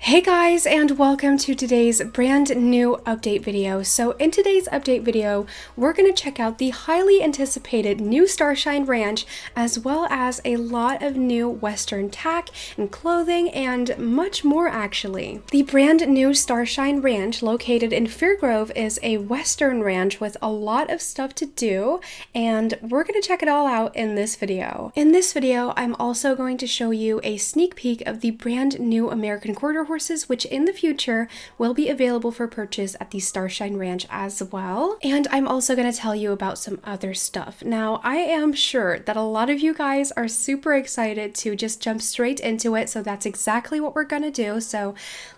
Hey guys, and welcome to today's brand new update video. So in today's update video, we're going to check out the highly anticipated new Starshine Ranch, as well as a lot of new Western tack and clothing and much more actually. The brand new Starshine Ranch located in Fairgrove is a Western ranch with a lot of stuff to do, and we're going to check it all out in this video. In this video, I'm also going to show you a sneak peek of the brand new American Quarter Horses, which in the future will be available for purchase at the Starshine Ranch as well. And I'm also going to tell you about some other stuff. Now, I am sure that a lot of you guys are super excited to just jump straight into it, so that's exactly what we're going to do. So,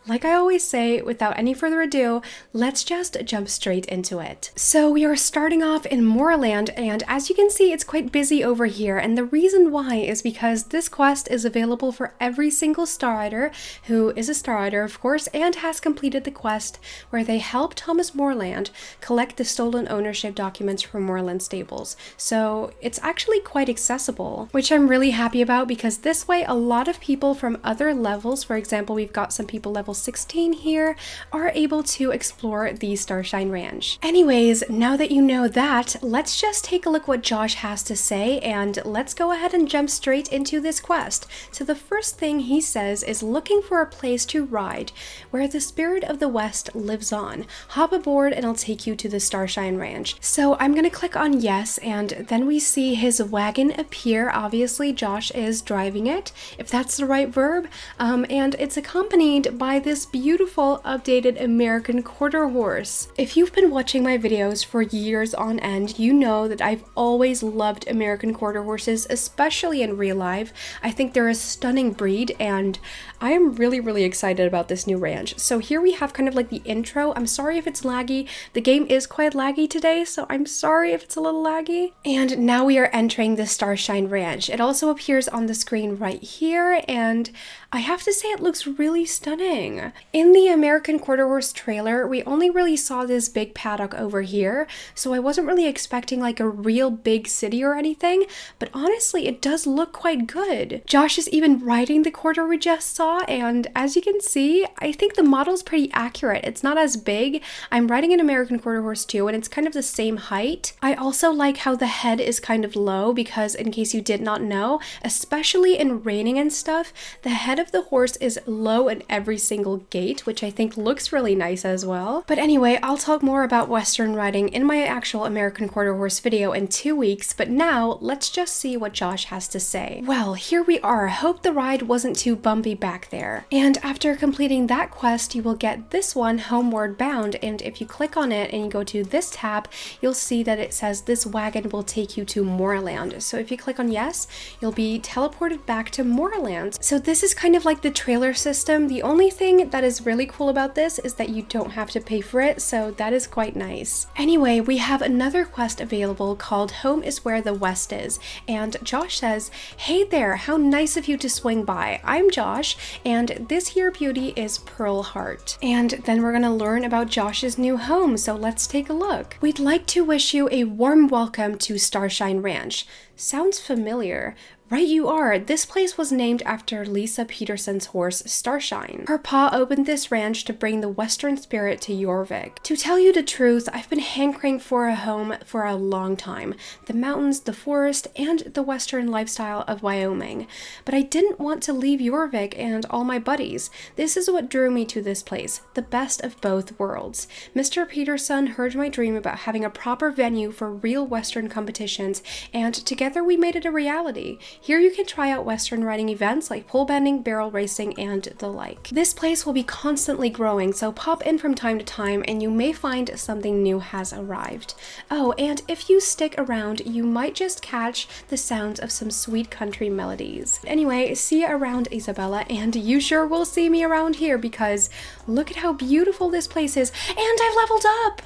like I always say, without any further ado, let's just jump straight into it. So we are starting off in Moorland, and as you can see, it's quite busy over here, and the reason why is because this quest is available for every single Star Rider who is a Star Rider, of course, and has completed the quest where they help Thomas Moorland collect the stolen ownership documents from Moorland stables. So it's actually quite accessible, which I'm really happy about, because this way a lot of people from other levels, for example, we've got some people level 16 here, are able to explore the Starshine Ranch. Anyways, now that you know that, let's just take a look what Josh has to say, and let's go ahead and jump straight into this quest. So the first thing he says is looking for a place to ride where the spirit of the West lives on. Hop aboard and I'll take you to the Starshine Ranch. So I'm gonna click on yes, and then we see his wagon appear. Obviously Josh is driving it, if that's the right verb, and it's accompanied by this beautiful updated American Quarter Horse. If you've been watching my videos for years on end, you know that I've always loved American Quarter Horses, especially in real life. I think they're a stunning breed, and I am really excited about this new ranch. So here we have kind of like the intro. I'm sorry if it's laggy. The game is quite laggy today, so I'm sorry if it's a little laggy. And now we are entering the Starshine Ranch. It also appears on the screen right here, and I have to say it looks really stunning. In the American Quarter Horse trailer, we only really saw this big paddock over here, so I wasn't really expecting like a real big city or anything, but honestly it does look quite good. Josh is even riding the quarter we just saw, and as you can see, I think the model's pretty accurate. It's not as big. I'm riding an American Quarter Horse too, and it's kind of the same height. I also like how the head is kind of low, because in case you did not know, especially in raining and stuff, the head of the horse is low in every single gate, which I think looks really nice as well. But anyway, I'll talk more about Western riding in my actual American Quarter Horse video in 2 weeks, but now let's just see what Josh has to say. Well, here we are. Hope the ride wasn't too bumpy back there. And after completing that quest, you will get this one, Homeward Bound, and if you click on it and you go to this tab, you'll see that it says this wagon will take you to Moorland. So if you click on yes, you'll be teleported back to Moorland. So this is kind of like the trailer system. The only thing that is really cool about this is that you don't have to pay for it, so that is quite nice. Anyway, we have another quest available called Home is Where the West Is, and Josh says, "Hey there, how nice of you to swing by. I'm Josh, and this here beauty is Pearl Heart." And then we're gonna learn about Josh's new home, so let's take a look. "We'd like to wish you a warm welcome to Starshine Ranch." Sounds familiar. Right you are. This place was named after Lisa Peterson's horse, Starshine. Her pa opened this ranch to bring the Western spirit to Jorvik. To tell you the truth, I've been hankering for a home for a long time. The mountains, the forest, and the Western lifestyle of Wyoming. But I didn't want to leave Jorvik and all my buddies. This is what drew me to this place, the best of both worlds. Mr. Peterson heard my dream about having a proper venue for real Western competitions, and together we made it a reality. Here you can try out Western riding events like pole bending, barrel racing, and the like. This place will be constantly growing, so pop in from time to time and you may find something new has arrived. Oh, and if you stick around, you might just catch the sounds of some sweet country melodies. Anyway, see you around, Izabella, and you sure will see me around here, because look at how beautiful this place is, and I've leveled up!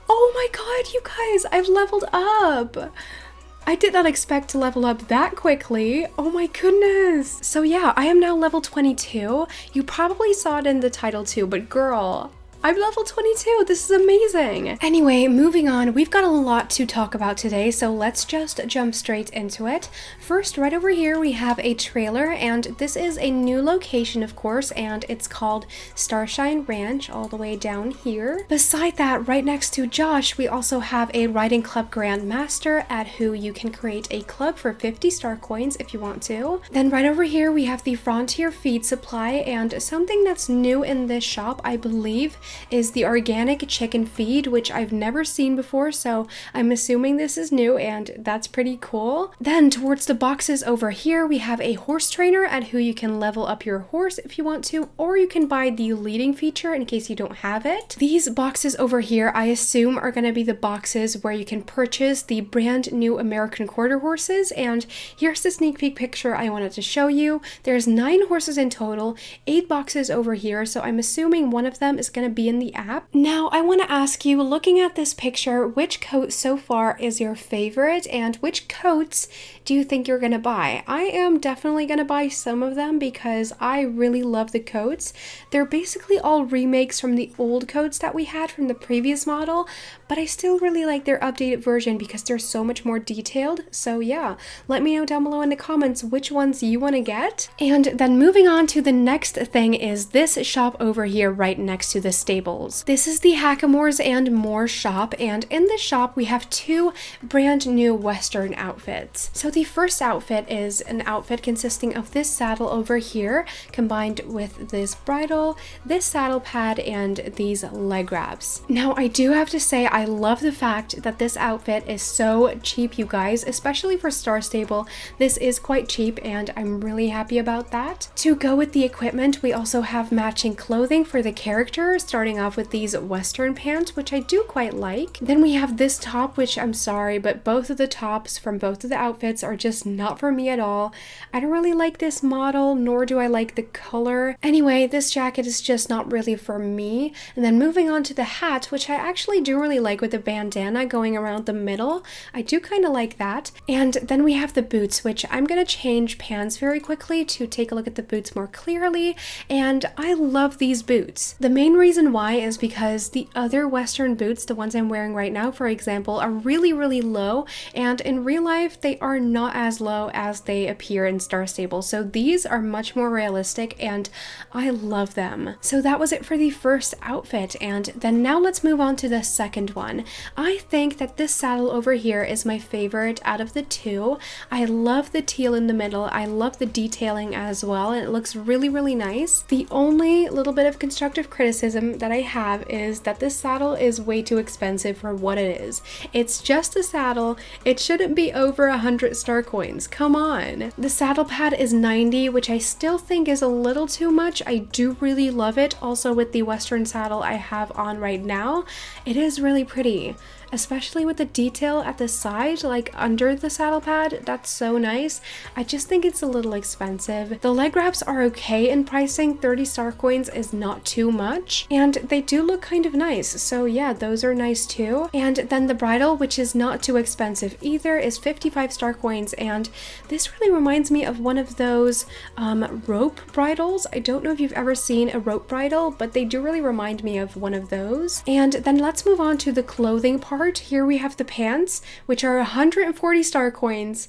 Oh my god, you guys, I've leveled up! I did not expect to level up that quickly. Oh my goodness. So yeah, I am now level 22. You probably saw it in the title too, but girl, I'm level 22. This is amazing. Anyway, moving on, we've got a lot to talk about today, so let's just jump straight into it. First, right over here, we have a trailer, and this is a new location, of course, and it's called Starshine Ranch, all the way down here. Beside that, right next to Josh, we also have a riding club grandmaster at who you can create a club for 50 star coins if you want to. Then right over here, we have the Frontier feed supply, and something that's new in this shop, I believe, is the organic chicken feed, which I've never seen before, so I'm assuming this is new, and that's pretty cool. Then towards the boxes over here, we have a horse trainer at who you can level up your horse if you want to, or you can buy the leading feature in case you don't have it. These boxes over here, I assume, are going to be the boxes where you can purchase the brand new American quarter horses, and here's the sneak peek picture I wanted to show you. There's 9 horses in total, 8 boxes over here, so I'm assuming one of them is going to be in the app. Now, I want to ask you, looking at this picture, which coat so far is your favorite, and which coats do you think you're going to buy? I am definitely going to buy some of them because I really love the coats. They're basically all remakes from the old coats that we had from the previous model, but I still really like their updated version because they're so much more detailed. So yeah, let me know down below in the comments which ones you want to get. And then moving on to the next thing is this shop over here right next to the stables. This is the Hackamores and More shop, and in this shop we have 2 brand new Western outfits. So the first outfit is an outfit consisting of this saddle over here combined with this bridle, this saddle pad, and these leg wraps. Now I do have to say I love the fact that this outfit is so cheap, you guys, especially for Star Stable. This is quite cheap and I'm really happy about that. To go with the equipment, we also have matching clothing for the character, starting off with these Western pants, which I do quite like. Then we have this top, which I'm sorry, but both of the tops from both of the outfits are just not for me at all. I don't really like this model, nor do I like the color. Anyway, this jacket is just not really for me. And then moving on to the hat, which I actually do really like with the bandana going around the middle. I do kind of like that. And then we have the boots, which I'm going to change pans very quickly to take a look at the boots more clearly. And I love these boots. The main reason why is because the other Western boots, the ones I'm wearing right now, for example, are really, really low. And in real life, they are not as low as they appear in Star Stable. So these are much more realistic and I love them. So that was it for the first outfit. And then now let's move on to the second one. I think that this saddle over here is my favorite out of the 2. I love the teal in the middle. I love the detailing as well, and it looks really, really nice. The only little bit of constructive criticism that I have is that this saddle is way too expensive for what it is. It's just a saddle. It shouldn't be over 100 star coins. Come on. The saddle pad is 90, which I still think is a little too much. I do really love it. Also with the Western saddle I have on right now, it is really pretty. Especially with the detail at the side, like under the saddle pad, that's so nice. I just think it's a little expensive. The leg wraps are okay in pricing, 30 star coins is not too much, and they do look kind of nice, so yeah, those are nice too. And then the bridle, which is not too expensive either, is 55 star coins, and this really reminds me of one of those rope bridles. I don't know if you've ever seen a rope bridle, but they do really remind me of one of those. And then let's move on to the clothing part. Here we have the pants, which are 140 star coins.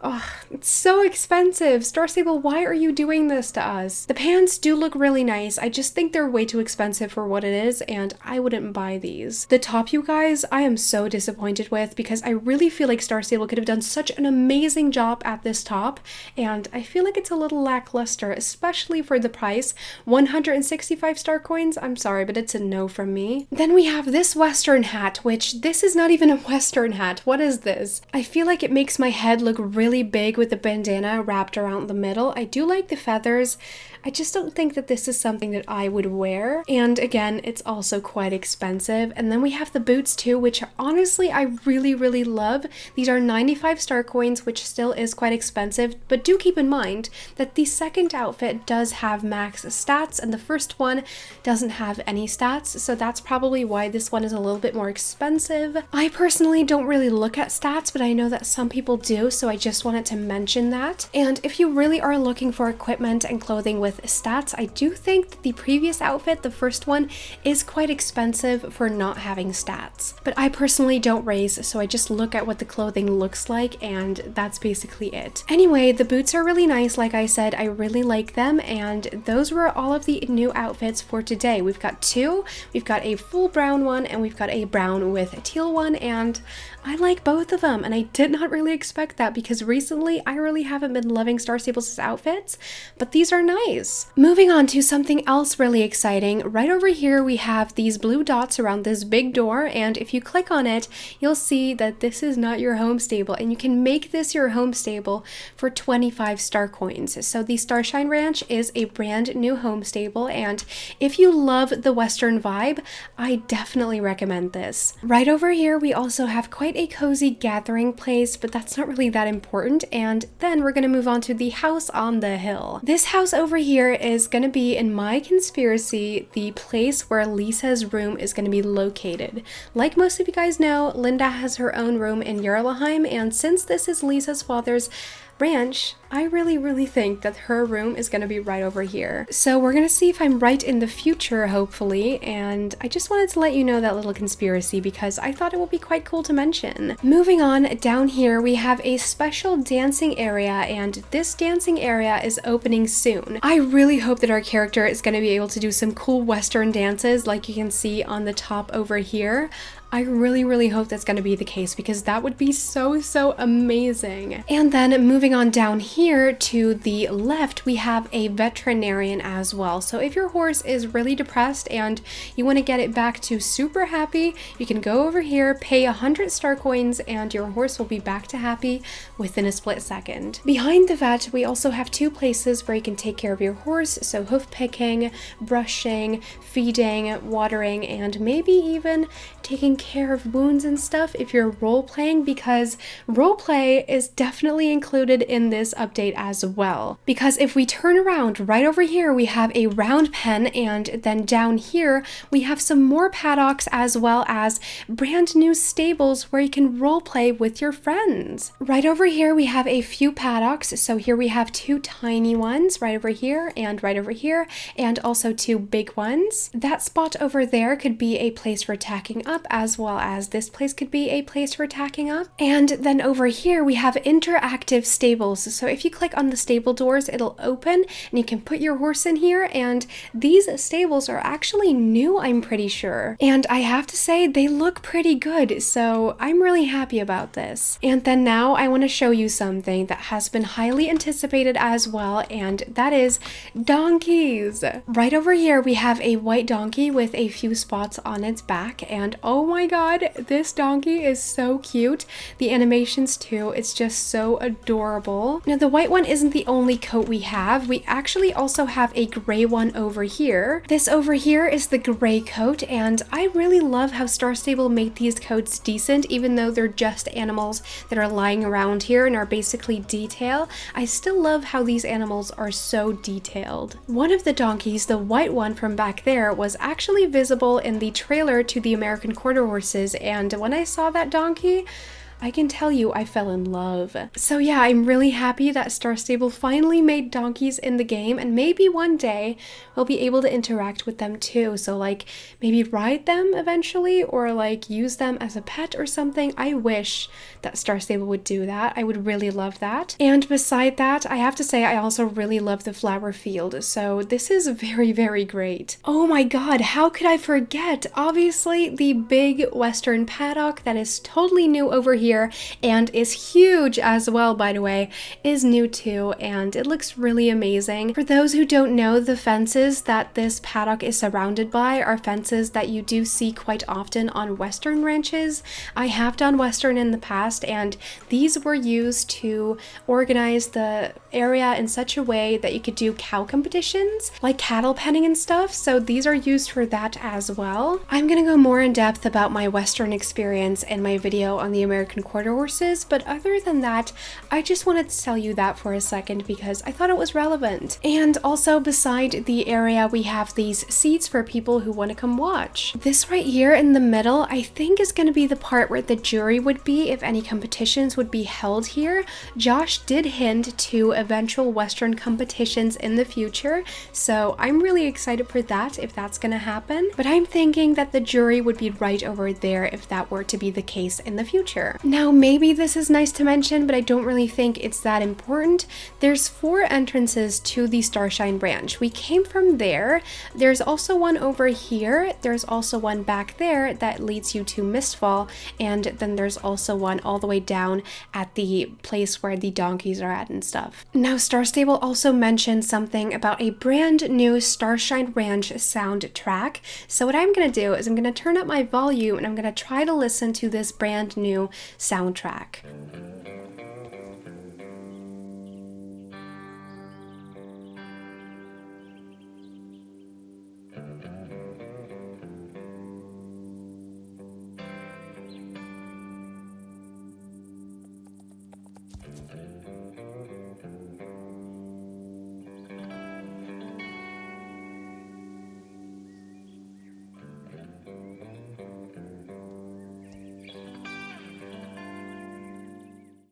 Oh, it's so expensive. Star Stable, why are you doing this to us? The pants do look really nice. I just think they're way too expensive for what it is, and I wouldn't buy these. The top, you guys, I am so disappointed with because I really feel like Star Stable could have done such an amazing job at this top, and I feel like it's a little lackluster, especially for the price. 165 star coins? I'm sorry, but it's a no from me. Then we have this Western hat, which this is not even a Western hat. What is this? I feel like it makes my head look really big with the bandana wrapped around the middle. I do like the feathers. I just don't think that this is something that I would wear. And again, it's also quite expensive. And then we have the boots too, which honestly I really, really love. These are 95 star coins, which still is quite expensive, but do keep in mind that the second outfit does have max stats and the first one doesn't have any stats. So that's probably why this one is a little bit more expensive. I personally don't really look at stats, but I know that some people do. So I just wanted to mention that. And if you really are looking for equipment and clothing with with stats. I do think that the previous outfit, the first one, is quite expensive for not having stats. But I personally don't race, so I just look at what the clothing looks like, and that's basically it. Anyway, the boots are really nice. Like I said, I really like them, and those were all of the new outfits for today. We've got two. We've got a full brown one, and we've got a brown with a teal one, and I like both of them, and I did not really expect that because recently I really haven't been loving Star Stables' outfits, but these are nice. Moving on to something else really exciting. Right over here we have these blue dots around this big door, and if you click on it, you'll see that this is not your home stable, and you can make this your home stable for 25 star coins. So the Starshine Ranch is a brand new home stable, and if you love the Western vibe, I definitely recommend this. Right over here we also have quite a cozy gathering place, but that's not really that important. And then we're going to move on to the house on the hill. This house over here is going to be, in my conspiracy, the place where Lisa's room is going to be located. Like most of you guys know, Linda has her own room in Yerleheim, and since this is Lisa's father's ranch, I really think that her room is going to be right over here. So we're going to see if I'm right in the future, hopefully, and I just wanted to let you know that little conspiracy because I thought it would be quite cool to mention. Moving on, down here we have a special dancing area, and this dancing area is opening soon. I really hope that our character is going to be able to do some cool Western dances like you can see on the top over here. I really hope that's going to be the case because that would be so amazing. And then moving on down here to the left, we have a veterinarian as well. So if your horse is really depressed and you want to get it back to super happy, you can go over here, pay 100 star coins, and your horse will be back to happy within a split second. Behind the vet, we also have two places where you can take care of your horse. So hoof picking, brushing, feeding, watering, and maybe even taking care of wounds and stuff if you're role playing, because role play is definitely included in this update as well. Because if we turn around right over here, we have a round pen, and then down here we have some more paddocks as well as brand new stables where you can role play with your friends. Right over here we have a few paddocks. So here we have two tiny ones right over here and right over here, and also two big ones. That spot over there could be a place for tacking up, as well as this place could be a place for tacking up. And then over here we have interactive stables. So if you click on the stable doors, it'll open and you can put your horse in here, and these stables are actually new, I'm pretty sure. And I have to say they look pretty good, so I'm really happy about this. And then now I want to show you something that has been highly anticipated as well, and that is donkeys. Right over here we have a white donkey with a few spots on its back, and oh my god, this donkey is so cute. The animations too, it's just so adorable. Now the white one isn't the only coat we have. We actually also have a gray one over here. This over here is the gray coat, and I really love how Star Stable made these coats decent, even though they're just animals that are lying around here and are basically detail. I still love how these animals are so detailed. One of the donkeys, the white one from back there, was actually visible in the trailer to the American Quarter Horses, and when I saw that donkey, I can tell you I fell in love. So yeah, I'm really happy that Star Stable finally made donkeys in the game, and maybe one day we'll be able to interact with them too. So like maybe ride them eventually, or like use them as a pet or something. I wish that Star Stable would do that. I would really love that. And beside that, I have to say I also really love the flower field. So this is very great. Oh my god, how could I forget? Obviously the big Western paddock that is totally new over here and is huge as well, by the way, is new too, and it looks really amazing. For those who don't know, the fences that this paddock is surrounded by are fences that you do see quite often on Western ranches. I have done Western in the past, and these were used to organize the area in such a way that you could do cow competitions, like cattle penning and stuff, so these are used for that as well. I'm gonna go more in depth about my Western experience in my video on the American American quarter horses, but other than that, I just wanted to tell you that for a second because I thought it was relevant. And also beside the area, we have these seats for people who want to come watch. This right here in the middle, I think is going to be the part where the jury would be if any competitions would be held here. Josh did hint to eventual Western competitions in the future, so I'm really excited for that if that's going to happen. But I'm thinking that the jury would be right over there if that were to be the case in the future. Now, maybe this is nice to mention, but I don't really think it's that important. There's 4 entrances to the Starshine Ranch. We came from there. There's also one over here. There's also one back there that leads you to Mistfall, and then there's also one all the way down at the place where the donkeys are at and stuff. Now, Star Stable also mentioned something about a brand new Starshine Ranch soundtrack. So what I'm going to do is I'm going to turn up my volume and I'm going to try to listen to this brand new soundtrack.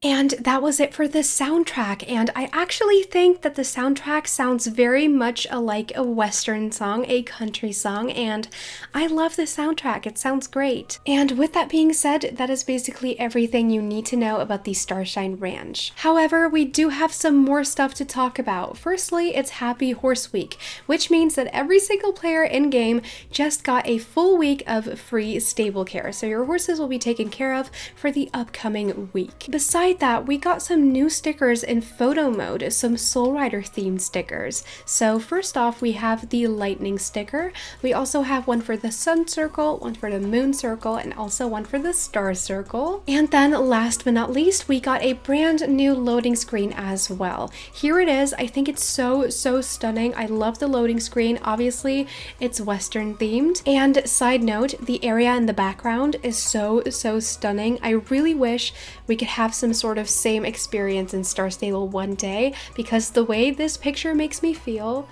And that was it for the soundtrack, and I actually think that the soundtrack sounds very much like a Western song, a country song, and I love the soundtrack. It sounds great. And with that being said, that is basically everything you need to know about the Starshine Ranch. However, we do have some more stuff to talk about. Firstly, it's Happy Horse Week, which means that every single player in-game just got a full week of free stable care, so your horses will be taken care of for the upcoming week. Besides that, we got some new stickers in photo mode, some Soul Rider themed stickers. So first off, we have the lightning sticker. We also have one for the sun circle, one for the moon circle, and also one for the star circle. And then last but not least, we got a brand new loading screen as well. Here it is. I think it's so stunning. I love the loading screen. Obviously, it's Western themed. And side note, the area in the background is so stunning. I really wish we could have some sort of same experience in Star Stable one day, because the way this picture makes me feel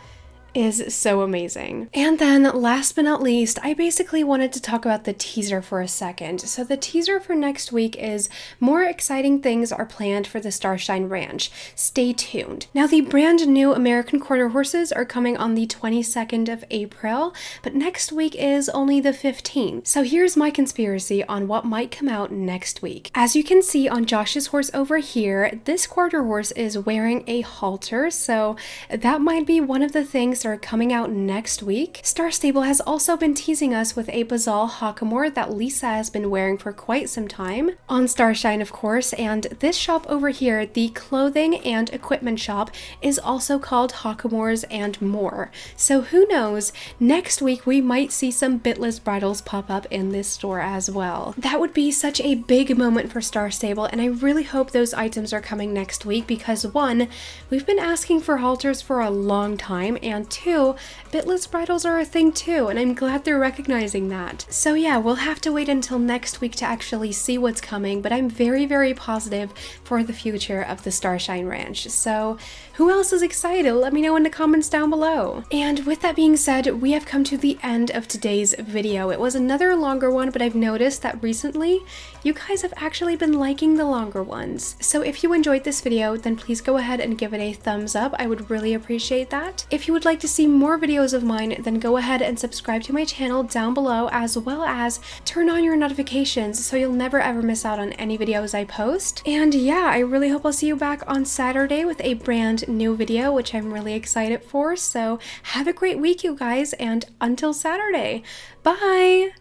is so amazing. And then last but not least, I basically wanted to talk about the teaser for a second. So the teaser for next week is more exciting things are planned for the Starshine Ranch. Stay tuned. Now, the brand new American quarter horses are coming on the 22nd of April, but next week is only the 15th. So here's my conspiracy on what might come out next week. As you can see on Josh's horse over here, this quarter horse is wearing a halter, so that might be one of the things are coming out next week. Star Stable has also been teasing us with a Bazal Hockamore that Lisa has been wearing for quite some time on Starshine, of course, and this shop over here, the clothing and equipment shop, is also called Hockamores and More. So who knows, next week we might see some bitless bridles pop up in this store as well. That would be such a big moment for Star Stable, and I really hope those items are coming next week because 1, we've been asking for halters for a long time, and 2, bitless bridles are a thing too, and I'm glad they're recognizing that. So yeah, we'll have to wait until next week to actually see what's coming, but I'm very positive for the future of the Starshine Ranch. So who else is excited? Let me know in the comments down below. And with that being said, we have come to the end of today's video. It was another longer one, but I've noticed that recently you guys have actually been liking the longer ones. So if you enjoyed this video, then please go ahead and give it a thumbs up. I would really appreciate that. If you would like to see more videos of mine, then go ahead and subscribe to my channel down below, as well as turn on your notifications so you'll never ever miss out on any videos I post. And yeah, I really hope I'll see you back on Saturday with a brand new video, which I'm really excited for. So have a great week, you guys, and until Saturday, bye!